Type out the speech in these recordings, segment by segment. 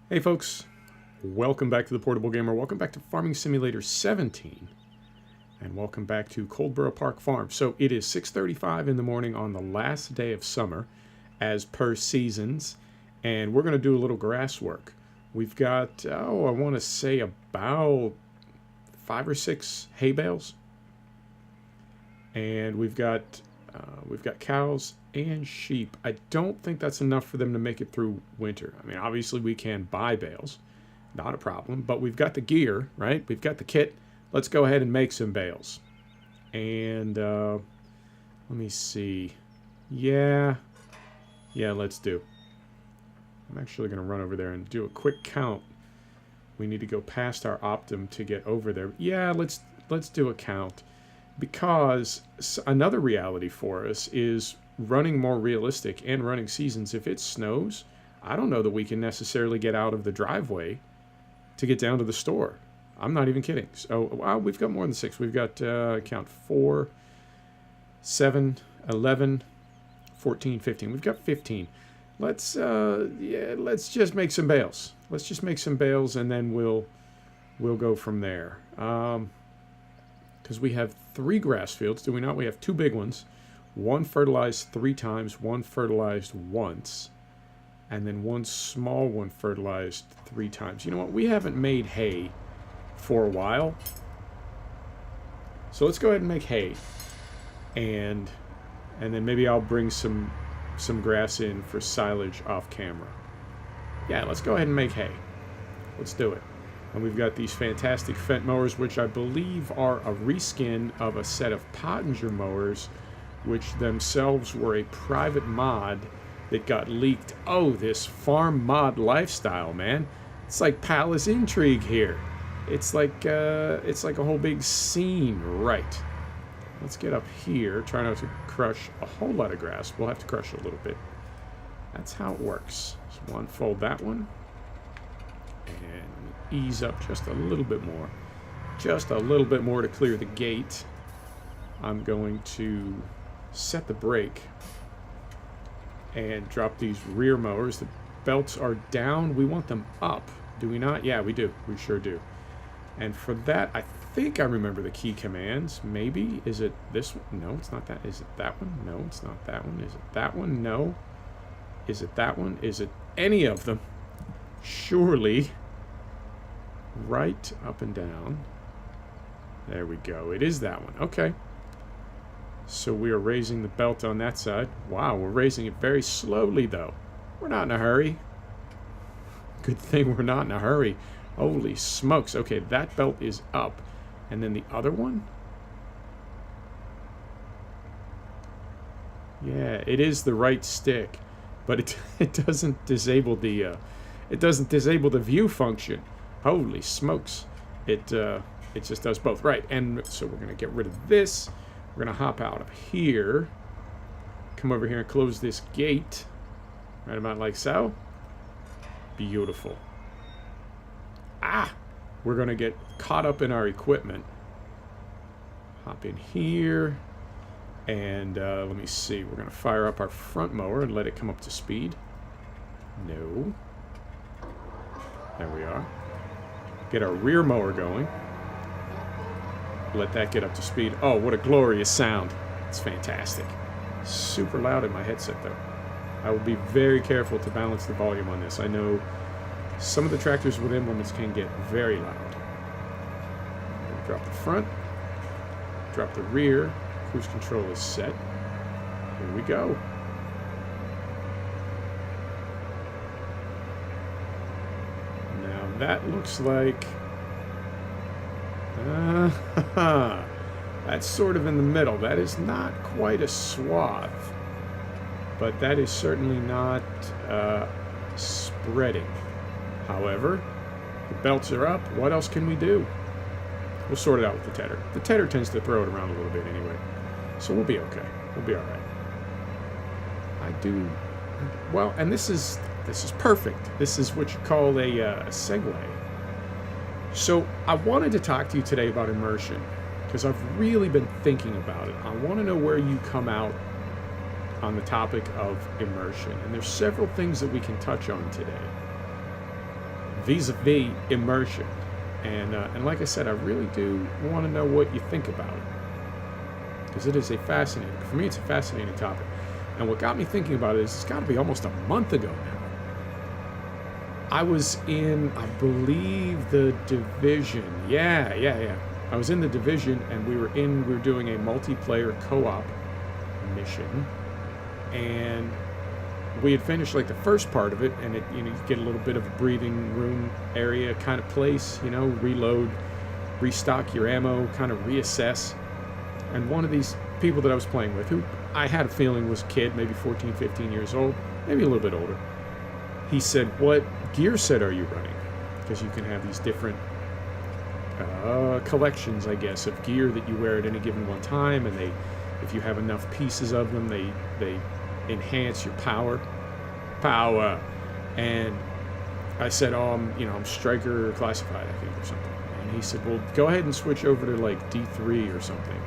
Hey folks, welcome back to the Portable Gamer, welcome back to Farming Simulator 17, and welcome back to Coldborough Park Farm. So it is 6:35 in the morning on the last day of summer, as per seasons, and we're going to do a little grass work. We've got, I want to say about 5 or 6 hay bales, and we've got cows and sheep. I don't think that's enough for them to make it through winter. I mean, obviously we can buy bales, not a problem, but we've got the gear, right? We've got the kit. Let's go ahead and make some bales. And let me see. Yeah, let's do. I'm actually going to run over there and do a quick count. We need to go past our Optum to get over there. Yeah, let's do a count. Because another reality for us is running more realistic and running seasons. If it snows, I don't know that we can necessarily get out of the driveway to get down to the store. I'm not even kidding. So, wow, we've got more than 6. We've got, count 4, 7, 11, 14, 15. We've got 15. Let's just make some bales. Let's just make some bales and then we'll go from there. Because we have 3 grass fields, do we not? We have 2 big ones. 1 fertilized 3 times, 1 fertilized once, and then 1 small one fertilized 3 times. You know what? We haven't made hay for a while. So let's go ahead and make hay. And then maybe I'll bring some grass in for silage off camera. Yeah, let's go ahead and make hay. Let's do it. And we've got these fantastic Fendt mowers, which I believe are a reskin of a set of Pottinger mowers, which themselves were a private mod that got leaked. Oh, this farm mod lifestyle, man. It's like Palace Intrigue here. It's like a whole big scene, right? Let's get up here. Try not to crush a whole lot of grass. We'll have to crush a little bit. That's how it works. So unfold that one. And ease up just a little bit more. Just a little bit more to clear the gate. I'm going to set the brake and drop these rear mowers. The belts are down. We want them up. Do we not? Yeah, we do. We sure do. And for that, I think I remember the key commands. Maybe. Is it this one? No, it's not that. Is it that one? No, it's not that one. Is it that one? No. Is it that one? Is it any of them? Surely. Right, up and down. There we go. It is that one. Okay. So we are raising the belt on that side. Wow, we're raising it very slowly, though. We're not in a hurry. Good thing we're not in a hurry. Holy smokes. Okay, that belt is up. And then the other one? Yeah, it is the right stick. But it doesn't disable the view function. Holy smokes. It just does both. Right, and so we're going to get rid of this. We're going to hop out of here. Come over here and close this gate. Right about like so. Beautiful. Ah! We're going to get caught up in our equipment. Hop in here. And let me see. We're going to fire up our front mower and let it come up to speed. No. There we are. Get our rear mower going. Let that get up to speed. Oh, what a glorious sound. It's fantastic. Super loud in my headset, though. I will be very careful to balance the volume on this. I know some of the tractors with emblems can get very loud. Drop the front. Drop the rear. Cruise control is set. Here we go. That looks like... that's sort of in the middle. That is not quite a swath. But that is certainly not spreading. However, the belts are up. What else can we do? We'll sort it out with the tedder. The tedder tends to throw it around a little bit anyway. So we'll be okay. We'll be alright. I do... Well, and this is perfect. This is what you call a segue. So I wanted to talk to you today about immersion because I've really been thinking about it. I want to know where you come out on the topic of immersion. And there's several things that we can touch on today. vis-a-vis immersion. And like I said, I really do want to know what you think about it, because it is a fascinating, for me, it's a fascinating topic. And what got me thinking about it is it's got to be almost a month ago now. I was in, I believe, the division. Yeah. I was in the division, and we were doing a multiplayer co-op mission, and we had finished like the first part of it, and you get a little bit of a breathing room area kind of place, reload, restock your ammo, kind of reassess. And one of these people that I was playing with, who I had a feeling was a kid, maybe 14, 15 years old, maybe a little bit older, he said, "What gear set are you running?" Because you can have these different collections, I guess, of gear that you wear at any given one time, and if you have enough pieces of them, they enhance your power. And I said, I'm striker classified, I think, or something. And he said, "Well, go ahead and switch over to like D3 or something."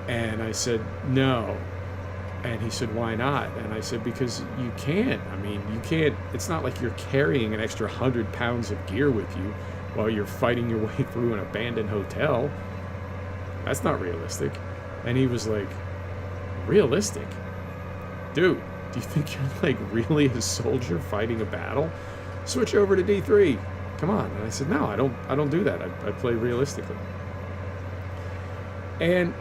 And I said, "No." And he said, "Why not?" And I said, "Because you can't. I mean, you can't. It's not like you're carrying an extra 100 pounds of gear with you while you're fighting your way through an abandoned hotel. That's not realistic." And he was like, "Realistic? Dude, do you think you're like really a soldier fighting a battle? Switch over to D3. Come on." And I said, "No, I don't do that. I play realistically." And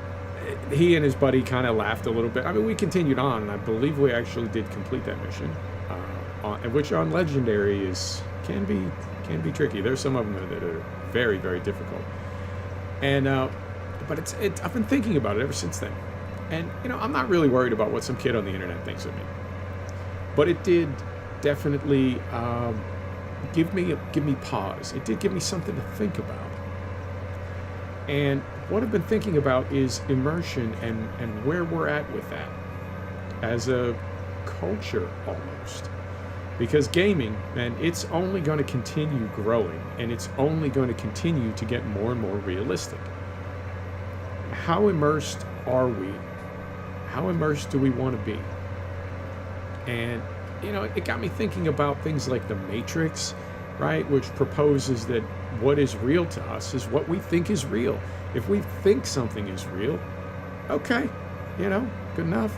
he and his buddy kind of laughed a little bit. I mean, we continued on, and I believe we actually did complete that mission, which on Legendary can be tricky. There's some of them that are very, very difficult. And but I've been thinking about it ever since then. And I'm not really worried about what some kid on the internet thinks of me, but it did definitely give me pause. It did give me something to think about. And what I've been thinking about is immersion and where we're at with that as a culture almost. Because gaming, man, it's only going to continue growing, and it's only going to continue to get more and more realistic. How immersed are we? How immersed do we want to be? And, it got me thinking about things like The Matrix, right? Which proposes that what is real to us is what we think is real. If we think something is real, okay, good enough.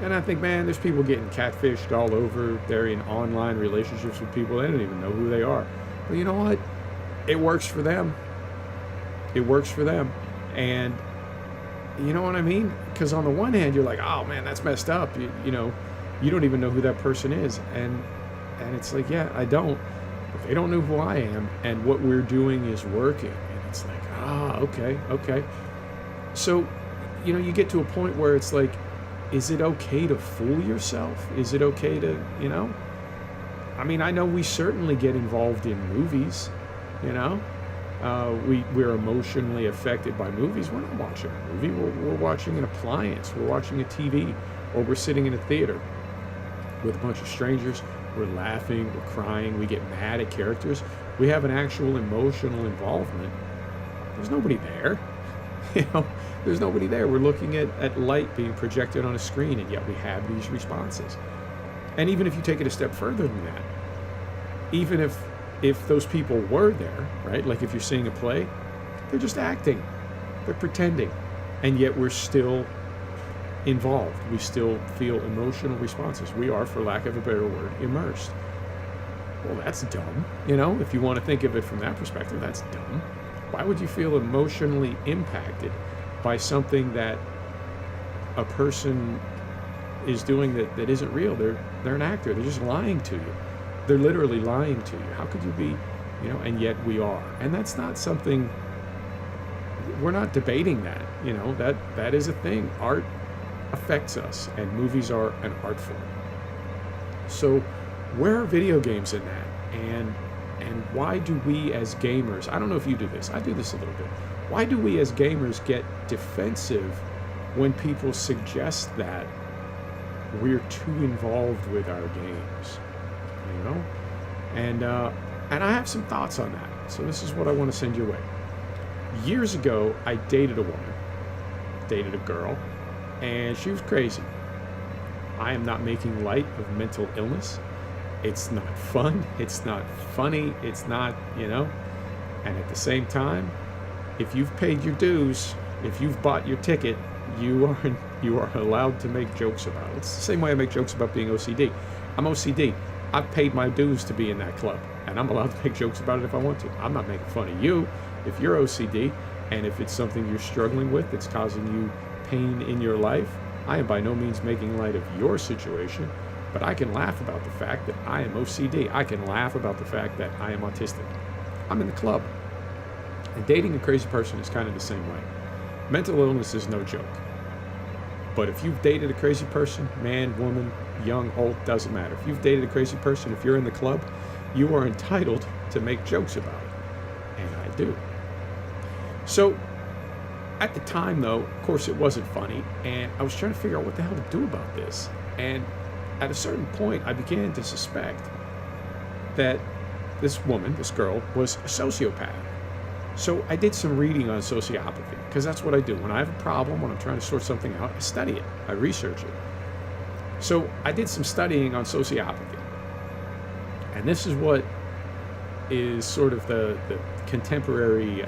And I think, man, there's people getting catfished all over. They're in online relationships with people. They don't even know who they are. But you know what? It works for them. It works for them. And you know what I mean? Because on the one hand, you're like, oh, man, that's messed up. You don't even know who that person is. And it's like, yeah, I don't. But they don't know who I am. And what we're doing is working. And it's like, okay. So, you get to a point where it's like, is it okay to fool yourself? Is it okay to, I mean, I know we certainly get involved in movies, we're emotionally affected by movies. We're not watching a movie. We're watching an appliance. We're watching a TV, or we're sitting in a theater with a bunch of strangers. We're laughing. We're crying. We get mad at characters. We have an actual emotional involvement. There's nobody there. There's nobody there. We're looking at light being projected on a screen, and yet we have these responses. And even if you take it a step further than that, even if those people were there, right? Like if you're seeing a play, they're just acting. They're pretending. And yet we're still involved. We still feel emotional responses. We are, for lack of a better word, immersed. Well, that's dumb. If you want to think of it from that perspective, that's dumb. Why would you feel emotionally impacted by something that a person is doing that isn't real? They're an actor. They're just lying to you. They're literally lying to you. How could you be, and yet we are. And that's not something, we're not debating that, that is a thing. Art affects us, and movies are an art form. So where are video games in that? And why do we as gamers, I don't know if you do this, I do this a little bit. Why do we as gamers get defensive when people suggest that we're too involved with our games? And I have some thoughts on that. So this is what I want to send your way. Years ago, I dated a girl, and she was crazy. I am not making light of mental illness. It's not fun. It's not funny. It's not, and at the same time, if you've paid your dues, if you've bought your ticket, you are allowed to make jokes about it. It's the same way I make jokes about being OCD. I'm OCD. I've paid my dues to be in that club, and I'm allowed to make jokes about it if I want to. I'm not making fun of you if you're OCD, and if it's something you're struggling with that's causing you pain in your life. I am by no means making light of your situation, but I can laugh about the fact that I am OCD. I can laugh about the fact that I am autistic. I'm in the club. And dating a crazy person is kind of the same way. Mental illness is no joke. But if you've dated a crazy person, man, woman, young, old, doesn't matter. If you've dated a crazy person, if you're in the club, you are entitled to make jokes about it. And I do. So, at the time, though, of course, it wasn't funny. And I was trying to figure out what the hell to do about this. And at a certain point, I began to suspect that this woman, this girl, was a sociopath. So I did some reading on sociopathy, because that's what I do. When I have a problem, when I'm trying to sort something out, I study it. I research it. So I did some studying on sociopathy. And this is what is sort of the contemporary,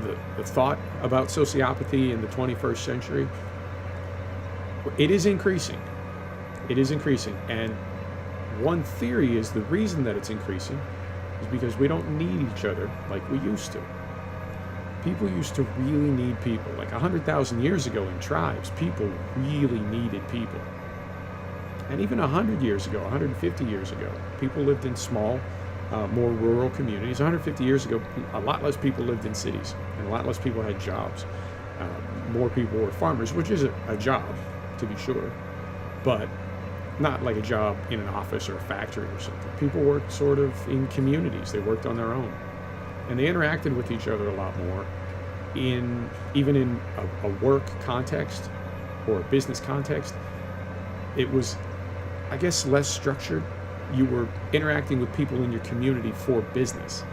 the thought about sociopathy in the 21st century. It is increasing. It is increasing. And one theory is the reason that it's increasing is because we don't need each other like we used to. People used to really need people. Like 100,000 years ago in tribes, people really needed people. And even 100 years ago, 150 years ago, people lived in small, more rural communities. 150 years ago, a lot less people lived in cities, and a lot less people had jobs. More people were farmers, which is a job, to be sure, but not like a job in an office or a factory or something. People worked sort of in communities. They worked on their own. And they interacted with each other a lot more even in a work context or a business context. It was, I guess, less structured. You were interacting with people in your community for business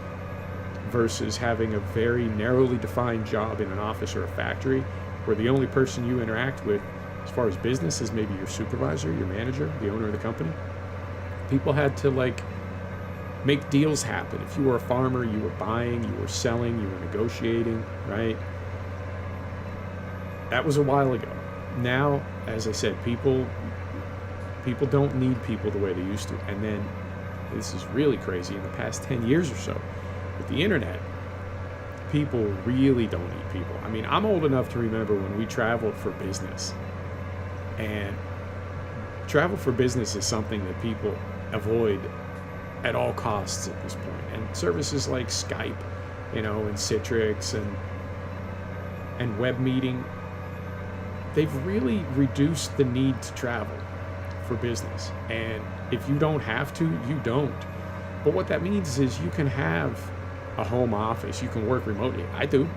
versus having a very narrowly defined job in an office or a factory where the only person you interact with as far as business is maybe your supervisor, your manager, the owner of the company. People had to make deals happen. If you were a farmer, you were buying, you were selling, you were negotiating, right? That was a while ago. Now, as I said, people don't need people the way they used to. And then, this is really crazy, in the past 10 years or so, with the internet, people really don't need people. I mean, I'm old enough to remember when we traveled for business. And travel for business is something that people avoid at all costs at this point. And services like Skype, and Citrix and web meeting, they've really reduced the need to travel for business. And if you don't have to, you don't. But what that means is you can have a home office. You can work remotely. I do.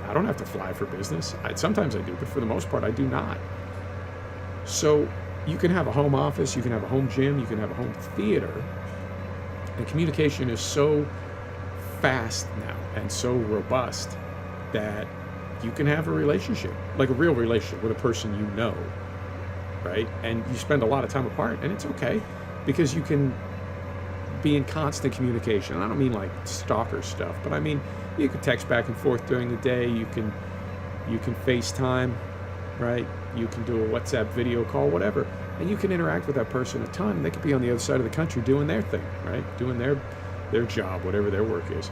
I don't have to fly for business. Sometimes I do, but for the most part, I do not. So you can have a home office, you can have a home gym, you can have a home theater. And communication is so fast now and so robust that you can have a relationship, like a real relationship with a person you know, right? And you spend a lot of time apart, and it's okay because you can be in constant communication. I don't mean like stalker stuff, but I mean you can text back and forth during the day. You can FaceTime, right? You can do a WhatsApp video call, whatever, and you can interact with that person a ton. They could be on the other side of the country doing their thing, right? Doing their job, whatever their work is.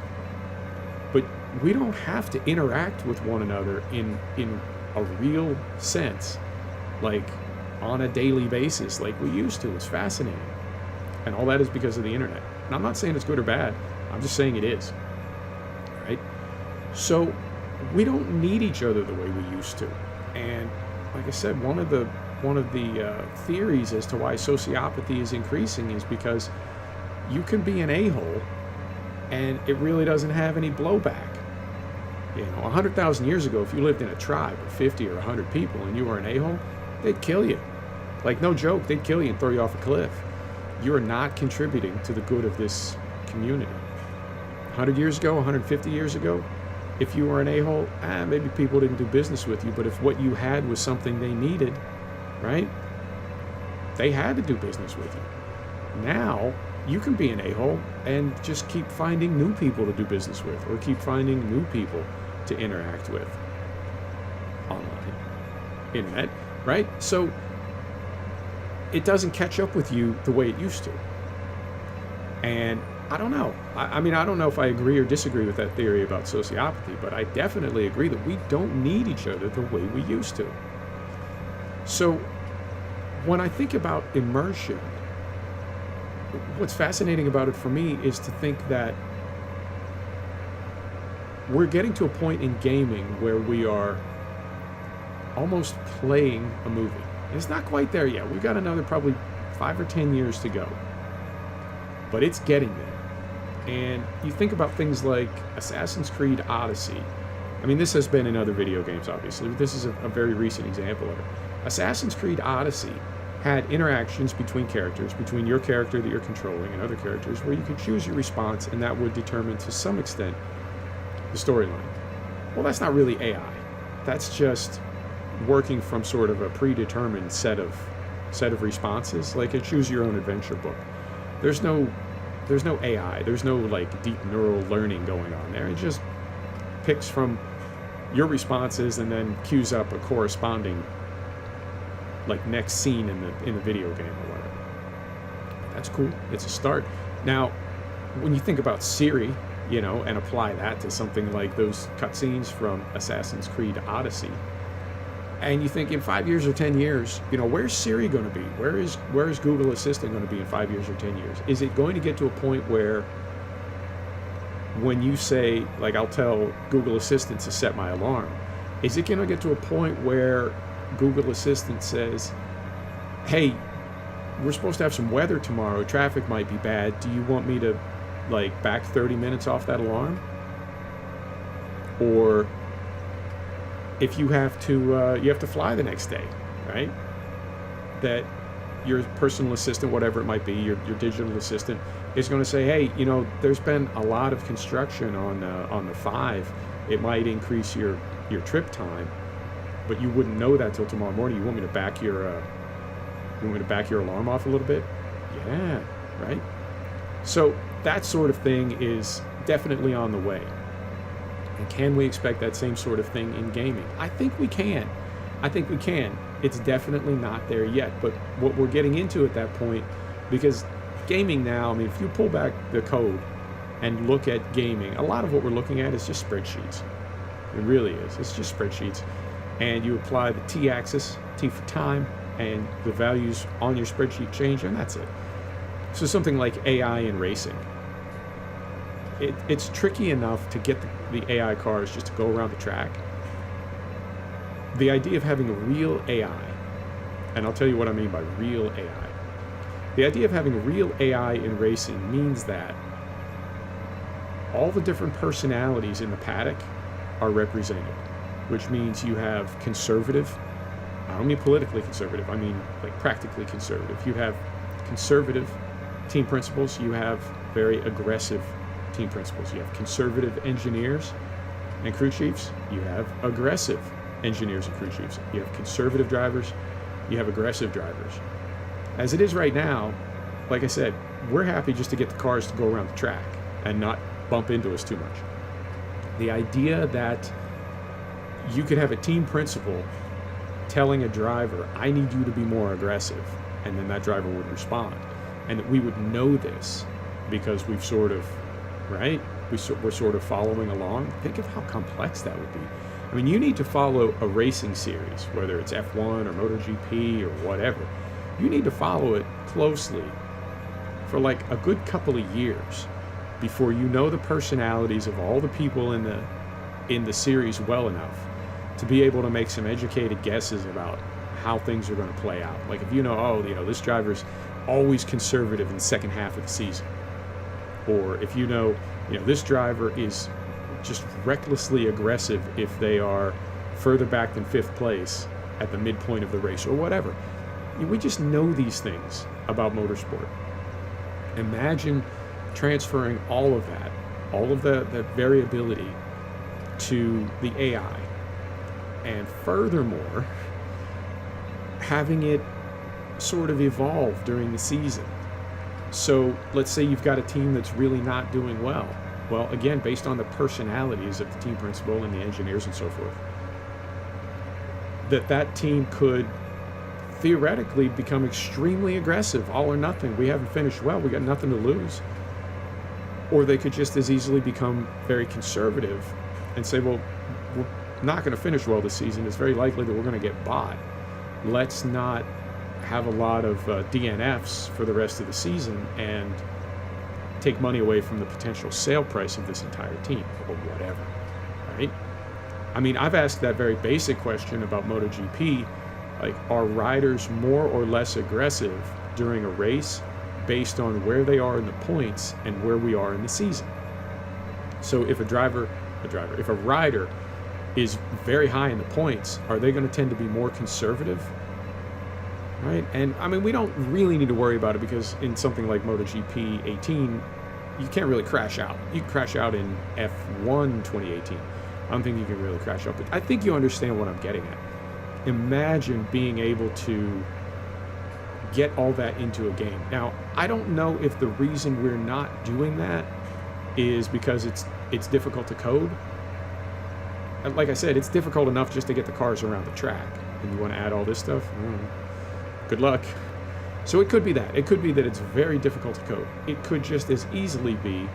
But we don't have to interact with one another in a real sense, like on a daily basis, like we used to. It's fascinating. And all that is because of the internet. And I'm not saying it's good or bad. I'm just saying it is, right? So we don't need each other the way we used to. And like I said, one of the theories as to why sociopathy is increasing is because you can be an a-hole and it really doesn't have any blowback. 100,000 years ago, if you lived in a tribe of 50 or 100 people and you were an a-hole, they'd kill you. Like, no joke, they'd kill you and throw you off a cliff. You're not contributing to the good of this community. 100 years ago, 150 years ago, if you were an a-hole, maybe people didn't do business with you, but if what you had was something they needed, right? They had to do business with you. Now you can be an a-hole and just keep finding new people to do business with, or keep finding new people to interact with online, internet, right? So it doesn't catch up with you the way it used to. And I don't know. I mean, I don't know if I agree or disagree with that theory about sociopathy, but I definitely agree that we don't need each other the way we used to. So when I think about immersion, what's fascinating about it for me is to think that we're getting to a point in gaming where we are almost playing a movie. It's not quite there yet. We've got another probably 5 or 10 years to go. But it's getting there. And you think about things like Assassin's Creed Odyssey. I mean, this has been in other video games, obviously, but this is a very recent example of it. Assassin's Creed Odyssey had interactions between characters, between your character that you're controlling and other characters, where you could choose your response, and that would determine to some extent the storyline. Well, that's not really AI. That's just working from sort of a predetermined set of responses, like a choose your own adventure book. There's no AI. There's no like deep neural learning going on there. It just picks from your responses and then queues up a corresponding like next scene in the video game or whatever. That's cool. It's a start. Now, when you think about Siri, you know, and apply that to something like those cutscenes from Assassin's Creed Odyssey, and you think in 5 years or 10 years, you know, where's Siri going to be? Where is Google Assistant going to be in 5 years or 10 years? Is it going to get to a point where when you say, like, I'll tell Google Assistant to set my alarm, is it going to get to a point where Google Assistant says, hey, we're supposed to have some weather tomorrow, traffic might be bad, do you want me to like back 30 minutes off that alarm? Or if you have to fly the next day, right? That your personal assistant, whatever it might be, your digital assistant, is going to say, hey, you know, there's been a lot of construction on the 5. It might increase your trip time, but you wouldn't know that till tomorrow morning. You want me to back your alarm off a little bit? Yeah, right. So that sort of thing is definitely on the way. And can we expect that same sort of thing in gaming? I think we can. It's definitely not there yet, but what we're getting into at that point, because gaming now, I mean, if you pull back the code and look at gaming, a lot of what we're looking at is just spreadsheets. It really is. It's just spreadsheets. And you apply the t-axis, T for time, and the values on your spreadsheet change, and that's it. So something like AI in racing. It's tricky enough to get the AI cars just to go around the track. The idea of having a real AI, and I'll tell you what I mean by real AI. The idea of having real AI in racing means that all the different personalities in the paddock are represented, which means you have conservative, I don't mean politically conservative, I mean like practically conservative. You have conservative team principals, you have very aggressive team principals. You have conservative engineers and crew chiefs, you have aggressive engineers and crew chiefs. You have conservative drivers, you have aggressive drivers. As it is right now, like I said, we're happy just to get the cars to go around the track and not bump into us too much. The idea that you could have a team principal telling a driver, I need you to be more aggressive, and then that driver would respond, and that we would know this because we've sort of, right? We're sort of following along. Think of how complex that would be. I mean, you need to follow a racing series, whether it's F1 or MotoGP or whatever. You need to follow it closely for like a good couple of years before you know the personalities of all the people in the series well enough to be able to make some educated guesses about how things are going to play out. Like if you know, oh, you know, this driver's always conservative in the second half of the season. Or if you know, this driver is just recklessly aggressive if they are further back than 5th place at the midpoint of the race or whatever. We just know these things about motorsport. Imagine transferring all of that, all of the variability to the AI. And furthermore, having it sort of evolve during the season. So let's say you've got a team that's really not doing well. Well, again, based on the personalities of the team principal and the engineers and so forth, that team could theoretically become extremely aggressive, all or nothing. We haven't finished well, we got nothing to lose. Or they could just as easily become very conservative and say, well, we're not going to finish well this season. It's very likely that we're going to get bought. Let's not have a lot of DNFs for the rest of the season and take money away from the potential sale price of this entire team, or whatever, right? I mean, I've asked that very basic question about MotoGP, like, are riders more or less aggressive during a race based on where they are in the points and where we are in the season? So if if a rider is very high in the points, are they going to tend to be more conservative? Right? And I mean, we don't really need to worry about it because in something like MotoGP 18, you can't really crash out. You can crash out in F1 2018. I don't think you can really crash out, but I think you understand what I'm getting at. Imagine being able to get all that into a game. Now, I don't know if the reason we're not doing that is because it's difficult to code. Like I said, it's difficult enough just to get the cars around the track, and you want to add all this stuff? Good luck. So it could be that. It could be that it's very difficult to code. It could just as easily be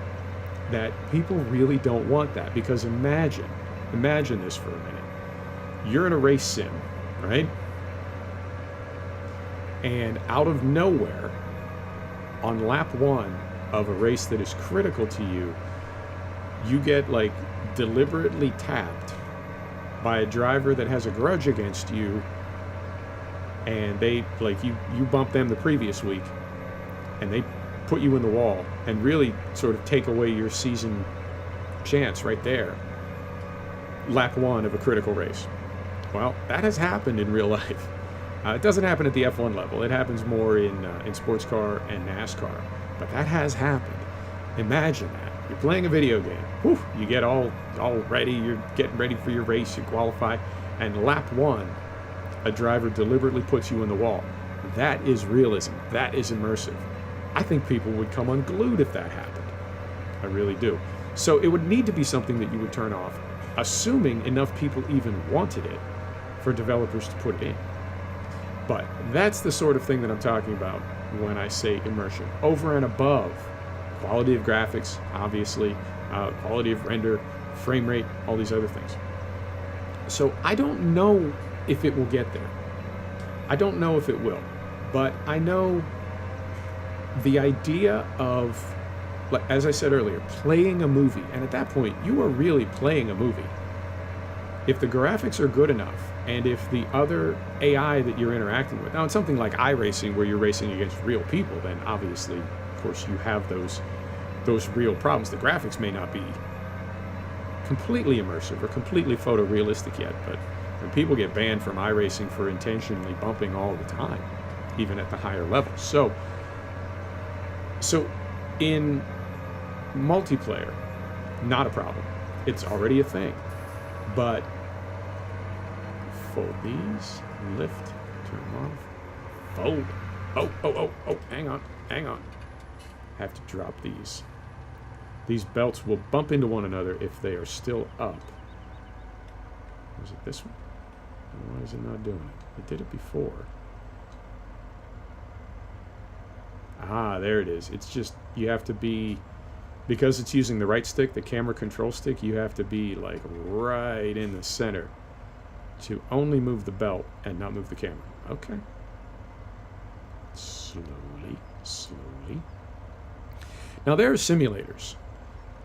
that people really don't want that, because imagine this for a minute. You're in a race sim, right? And out of nowhere, on lap 1 of a race that is critical to you, you get like deliberately tapped by a driver that has a grudge against you, and they, like, you bumped them the previous week, and they put you in the wall and really sort of take away your season chance right there. Lap 1 of a critical race. Well, that has happened in real life. It doesn't happen at the F1 level. It happens more in sports car and NASCAR. But that has happened. Imagine that. You're playing a video game. Whew, you get all ready. You're getting ready for your race. You qualify. And lap 1, a driver deliberately puts you in the wall. That is realism. That is immersive. I think people would come unglued if that happened. I really do. So it would need to be something that you would turn off, assuming enough people even wanted it for developers to put it in. But that's the sort of thing that I'm talking about when I say immersion. Over and above quality of graphics, obviously, quality of render, frame rate, all these other things. So I don't know if it will get there. I don't know if it will. But I know the idea of, as I said earlier, playing a movie, and at that point, you are really playing a movie. If the graphics are good enough, and if the other AI that you're interacting with, now it's something like iRacing where you're racing against real people, then obviously, of course, you have those real problems. The graphics may not be completely immersive or completely photorealistic yet, but when people get banned from iRacing for intentionally bumping all the time, even at the higher levels. So in multiplayer, not a problem. It's already a thing. But fold these, lift, turn them off, fold. Oh, hang on. Have to drop these. These belts will bump into one another if they are still up. Was it this one? Why is it not doing it? It did it before. Ah, there it is. It's just, you have to be, because it's using the right stick, the camera control stick, you have to be like right in the center to only move the belt and not move the camera. Okay. Slowly. Now there are simulators.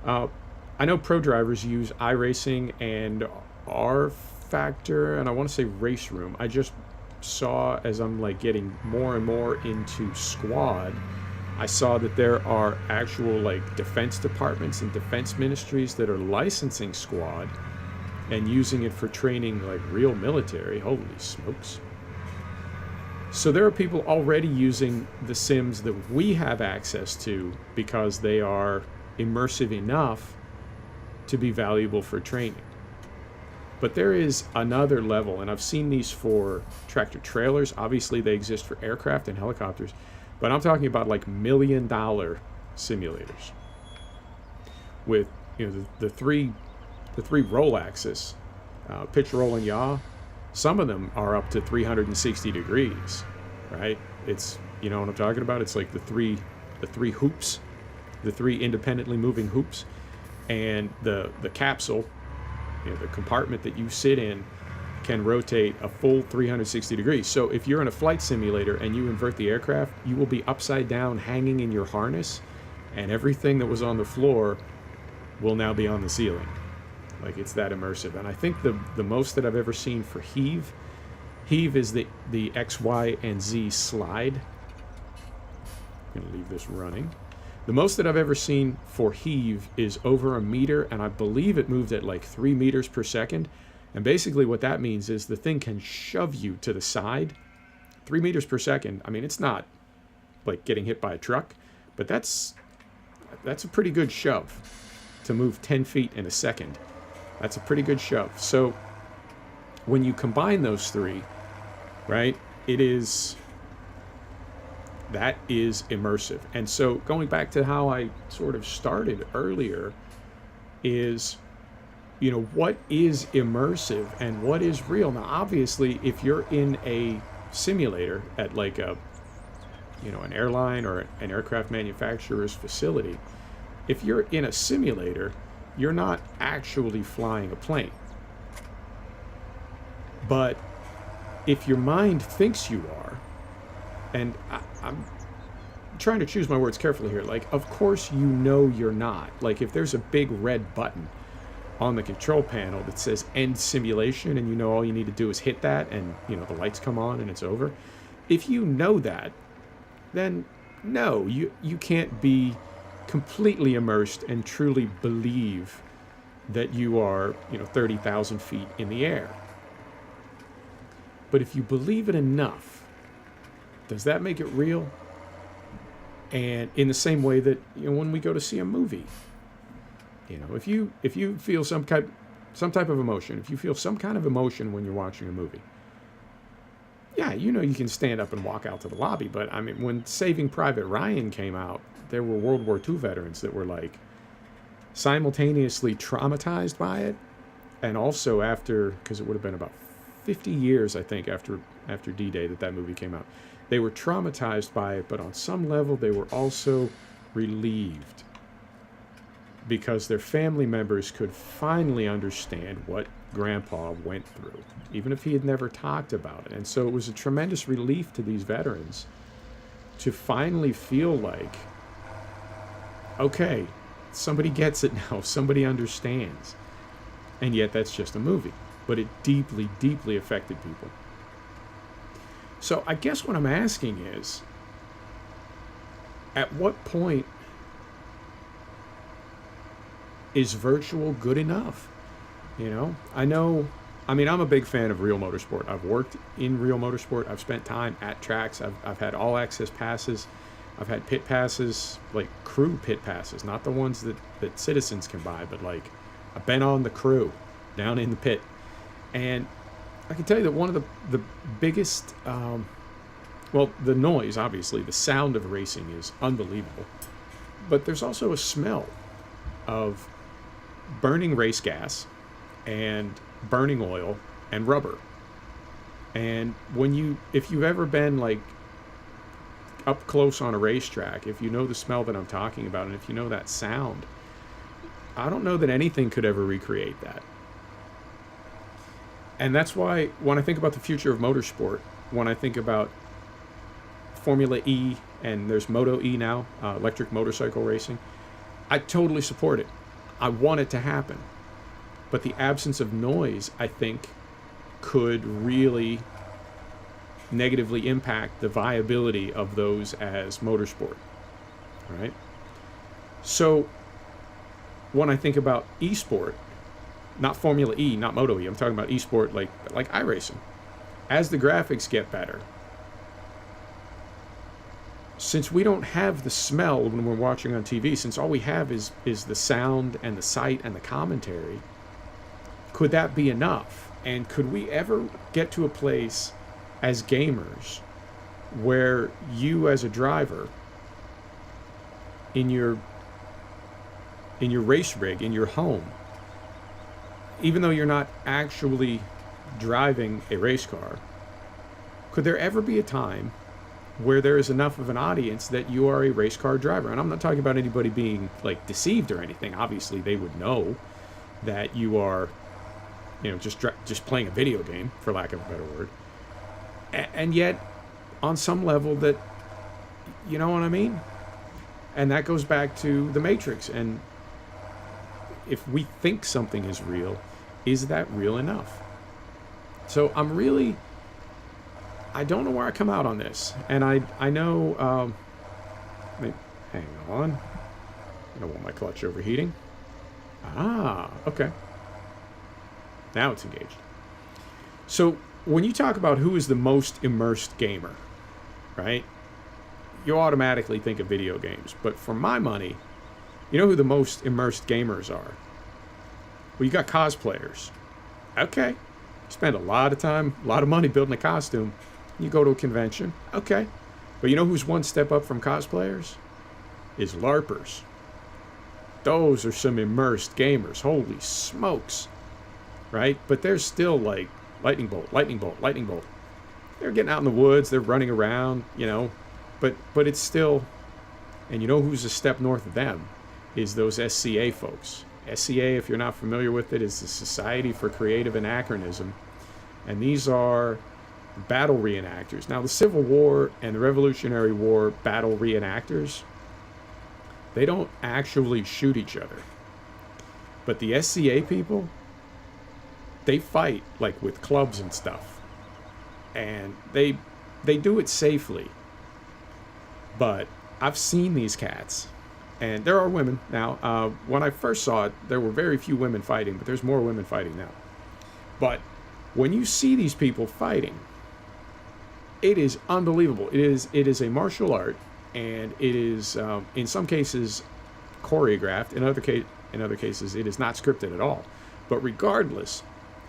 I know pro drivers use iRacing and R Factor, and I want to say Race Room. I just saw, as I'm like getting more and more into Squad, I saw that there are actual like defense departments and defense ministries that are licensing Squad and using it for training like real military. Holy smokes. So there are people already using the sims that we have access to because they are immersive enough to be valuable for training. But there is another level, and I've seen these for tractor trailers. Obviously, they exist for aircraft and helicopters. But I'm talking about like $1 million simulators with, you know, the three roll axis, pitch, roll, and yaw. Some of them are up to 360 degrees, right? It's, you know what I'm talking about? It's like the three hoops, the three independently moving hoops, and the capsule, you know, the compartment that you sit in can rotate a full 360 degrees. So if you're in a flight simulator and you invert the aircraft, you will be upside down hanging in your harness, and everything that was on the floor will now be on the ceiling. Like, it's that immersive. And I think the most that I've ever seen for heave is the X, Y, and Z slide. I'm gonna leave this running. The most that I've ever seen for heave is over 1 meter, and I believe it moved at like 3 meters per second. And basically what that means is the thing can shove you to the side. 3 meters per second. I mean, it's not like getting hit by a truck, but that's a pretty good shove to move 10 feet in a second. That's a pretty good shove. So when you combine those three, right, that is immersive. And so going back to how I sort of started earlier is, you know, what is immersive and what is real? Now, obviously, if you're in a simulator at like a, you know, an airline or an aircraft manufacturer's facility, if you're in a simulator, you're not actually flying a plane. But if your mind thinks you are, and I'm trying to choose my words carefully here, like, of course you know you're not. Like, if there's a big red button on the control panel that says end simulation, and you know all you need to do is hit that, and, you know, the lights come on and it's over. If you know that, then no, you can't be completely immersed and truly believe that you are, you know, 30,000 feet in the air. But if you believe it enough, does that make it real? And in the same way that, you know, when we go to see a movie, you know, if you feel some type of emotion, if you feel some kind of emotion when you're watching a movie, yeah, you know, you can stand up and walk out to the lobby. But I mean, when Saving Private Ryan came out, there were World War II veterans that were like simultaneously traumatized by it, and also after, because it would have been about 50 years, I think, after D-Day that movie came out, they were traumatized by it, but on some level they were also relieved because their family members could finally understand what Grandpa went through, even if he had never talked about it. And so it was a tremendous relief to these veterans to finally feel like, okay, somebody gets it now, somebody understands. And yet that's just a movie, but it deeply, deeply affected people. So I guess what I'm asking is, at what point is virtual good enough? You know, I mean, I'm a big fan of real motorsport. I've worked in real motorsport. I've spent time at tracks. I've had all access passes. I've had pit passes, like crew pit passes, not the ones that citizens can buy, but like I've been on the crew down in the pit. And I can tell you that one of the biggest, well, the noise, obviously, the sound of racing is unbelievable. But there's also a smell of burning race gas and burning oil and rubber. And if you've ever been like up close on a racetrack, if you know the smell that I'm talking about, and if you know that sound, I don't know that anything could ever recreate that. And that's why when I think about the future of motorsport, when I think about Formula E, and there's Moto E now, electric motorcycle racing, I totally support it. I want it to happen. But the absence of noise, I think, could really negatively impact the viability of those as motorsport. All right? So when I think about e-sport, not Formula E, not Moto E, I'm talking about e-sport like iRacing. As the graphics get better, since we don't have the smell when we're watching on TV, since all we have is the sound and the sight and the commentary, could that be enough? And could we ever get to a place as gamers where you as a driver in your race rig, in your home, even though you're not actually driving a race car, could there ever be a time where there is enough of an audience that you are a race car driver? And I'm not talking about anybody being like deceived or anything. Obviously they would know that you are, you know, just playing a video game, for lack of a better word. And yet on some level that, you know what I mean? And that goes back to the Matrix. And if we think something is real, is that real enough? So I don't know where I come out on this. And I know, hang on. I don't want my clutch overheating. Ah, okay. Now it's engaged. So when you talk about who is the most immersed gamer, right? You automatically think of video games. But for my money, you know who the most immersed gamers are? Well, you got cosplayers. Okay. You spend a lot of time, a lot of money building a costume. You go to a convention. Okay. But you know who's one step up from cosplayers? Is LARPers. Those are some immersed gamers. Holy smokes. Right? But they're still like lightning bolt, lightning bolt, lightning bolt. They're getting out in the woods. They're running around, you know. But it's still... And you know who's a step north of them? Is those SCA folks. SCA, if you're not familiar with it, is the Society for Creative Anachronism. And these are battle reenactors. Now, the Civil War and the Revolutionary War battle reenactors, they don't actually shoot each other. But the SCA people, they fight, like, with clubs and stuff. And they do it safely. But I've seen these cats. And there are women now. When I first saw it, there were very few women fighting, but there's more women fighting now. But when you see these people fighting, it is unbelievable. It is a martial art, and it is in some cases choreographed. In other cases, it is not scripted at all. But regardless,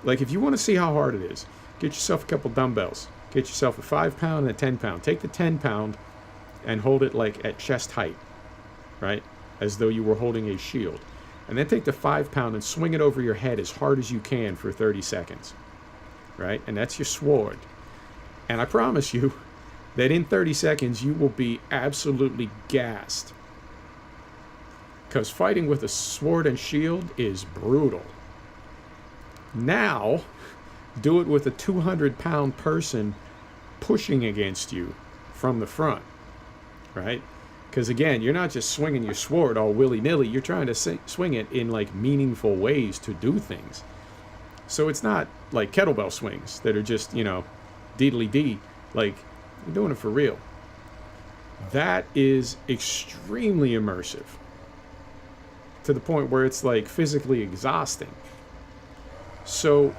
like if you want to see how hard it is, get yourself a couple dumbbells. Get yourself a 5-pound and a 10-pound. Take the 10-pound and hold it like at chest height, right? As though you were holding a shield. And then take the 5-pound and swing it over your head as hard as you can for 30 seconds, right? And that's your sword. And I promise you that in 30 seconds you will be absolutely gassed. Because fighting with a sword and shield is brutal. Now, do it with a 200-pound person pushing against you from the front, right? Because again, you're not just swinging your sword all willy-nilly. You're trying to swing it in like meaningful ways to do things. So it's not like kettlebell swings that are just, you know, deedly-dee. Like, you're doing it for real. That is extremely immersive. To the point where it's like physically exhausting. So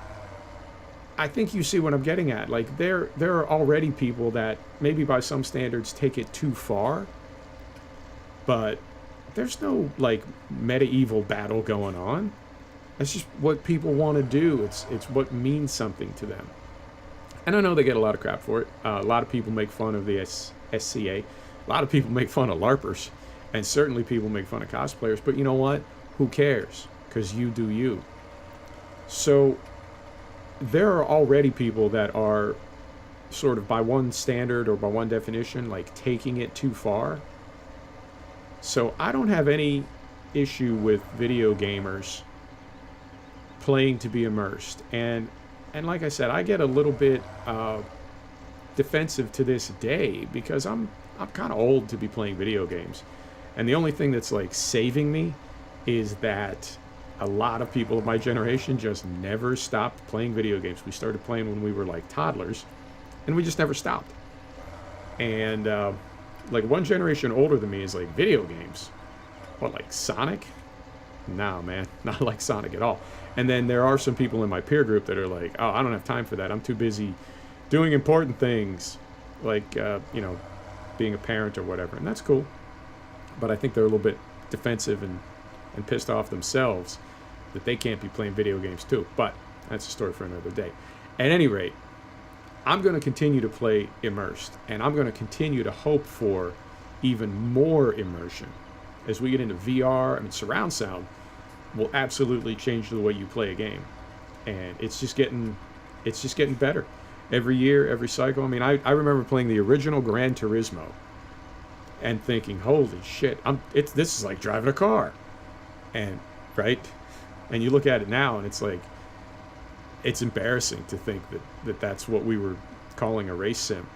I think you see what I'm getting at. Like there are already people that maybe by some standards take it too far. But there's no like medieval battle going on. That's just what people want to do. It's what means something to them. And I know they get a lot of crap for it. A lot of people make fun of the SCA. A lot of people make fun of LARPers. And certainly people make fun of cosplayers. But you know what? Who cares? Because you do you. So there are already people that are sort of by one standard or by one definition, like taking it too far. So I don't have any issue with video gamers playing to be immersed. And like I said, I get a little bit defensive to this day because I'm kind of old to be playing video games. And the only thing that's like saving me is that a lot of people of my generation just never stopped playing video games. We started playing when we were like toddlers, and we just never stopped. And like one generation older than me is like video games. What, like Sonic? No, man, not like Sonic at all. And then there are some people in my peer group that are like, oh, I don't have time for that. I'm too busy doing important things, like, you know, being a parent or whatever. And that's cool. But I think they're a little bit defensive and pissed off themselves that they can't be playing video games too. But that's a story for another day. At any rate, I'm going to continue to play immersed, and I'm going to continue to hope for even more immersion as we get into VR. I mean, surround sound will absolutely change the way you play a game, and it's just getting better every year, every cycle. I mean, I remember playing the original Gran Turismo and thinking, holy shit, this is like driving a car. And right, and you look at it now and it's like, it's embarrassing to think that that's what we were calling a race sim.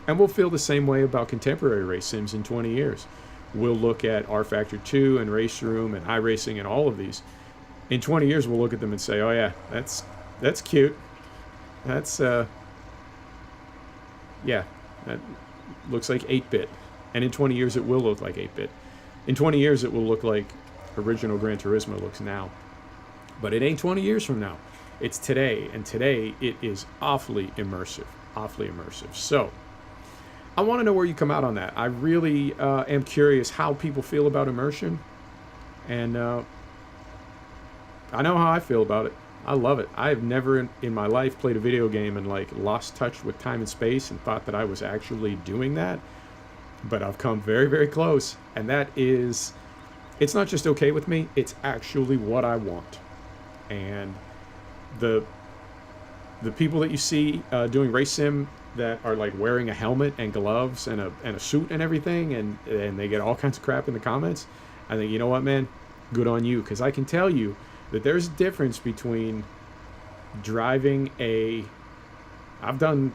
And we'll feel the same way about contemporary race sims in 20 years. We'll look at R Factor 2 and Race Room and iRacing and all of these. In 20 years, we'll look at them and say, oh yeah, that's cute. That's, yeah, that looks like 8-bit. And in 20 years, it will look like 8-bit. In 20 years, it will look like original Gran Turismo looks now. But it ain't 20 years from now. It's today, and today it is awfully immersive. So, I want to know where you come out on that. I really am curious how people feel about immersion. And I know how I feel about it. I love it. I have never in my life played a video game and like lost touch with time and space and thought that I was actually doing that. But I've come very, very close. And that is, it's not just okay with me, it's actually what I want. And the people that you see doing race sim that are like wearing a helmet and gloves and a suit and everything, and they get all kinds of crap in the comments, I think, you know what, man, good on you, because I can tell you that there's a difference between driving I've done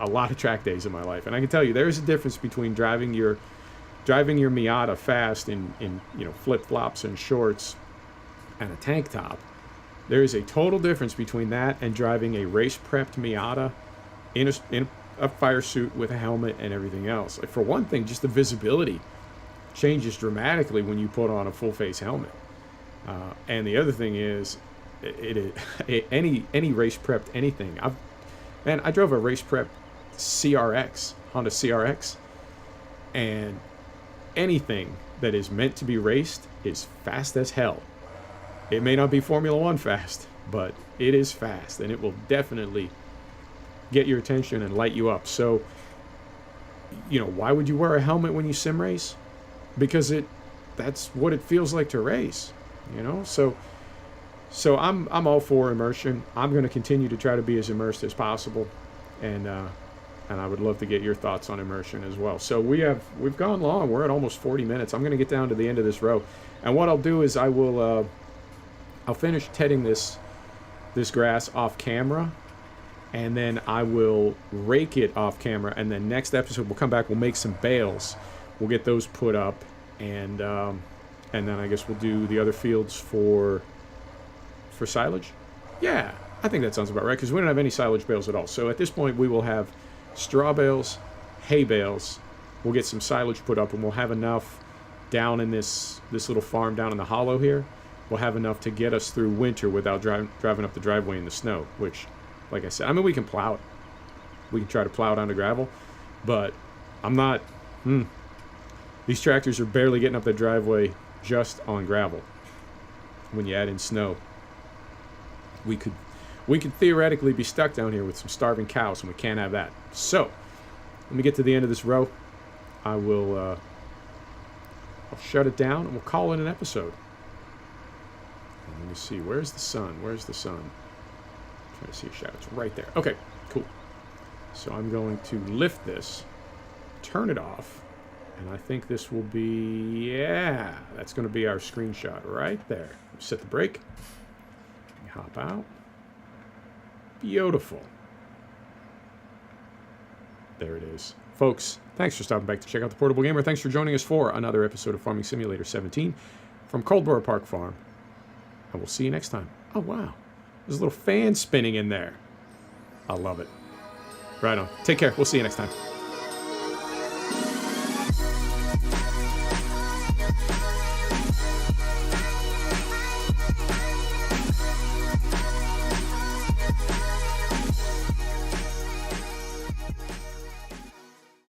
a lot of track days in my life, and I can tell you there's a difference between driving your Miata fast in flip-flops and shorts and a tank top. There is a total difference between that and driving a race-prepped Miata in a fire suit with a helmet and everything else. Like, for one thing, just the visibility changes dramatically when you put on a full-face helmet. And the other thing is, any race-prepped anything. I drove a race-prepped Honda CRX, and anything that is meant to be raced is fast as hell. It may not be Formula One fast, but it is fast, and it will definitely get your attention and light you up. So, why would you wear a helmet when you sim race? Because that's what it feels like to race, So I'm all for immersion. I'm going to continue to try to be as immersed as possible, and I would love to get your thoughts on immersion as well. So we've gone long. We're at almost 40 minutes. I'm going to get down to the end of this row, and what I'll do is I'll finish tedding this grass off camera, and then I will rake it off camera, and then next episode we'll come back, we'll make some bales, we'll get those put up, and then I guess we'll do the other fields for silage. Yeah, I think that sounds about right, because we don't have any silage bales at all. So at this point we will have straw bales, hay bales, we'll get some silage put up, and we'll have enough down in this little farm down in the hollow here. We'll have enough to get us through winter without driving up the driveway in the snow, which, like I said, I mean, we can plow it. We can try to plow it onto gravel, but I'm not... These tractors are barely getting up the driveway just on gravel. When you add in snow, we could theoretically be stuck down here with some starving cows, and we can't have that. So, let me get to the end of this row. I'll shut it down, and we'll call it an episode. Let me see. Where's the sun? I'm trying to see a shadow. It's right there. Okay, cool. So I'm going to lift this, turn it off, and I think this will be... Yeah, that's going to be our screenshot right there. Set the brake. Hop out. Beautiful. There it is. Folks, thanks for stopping back to check out The Portable Gamer. Thanks for joining us for another episode of Farming Simulator 17 from Coldborough Park Farm. And we'll see you next time. Oh, wow. There's a little fan spinning in there. I love it. Right on. Take care. We'll see you next time.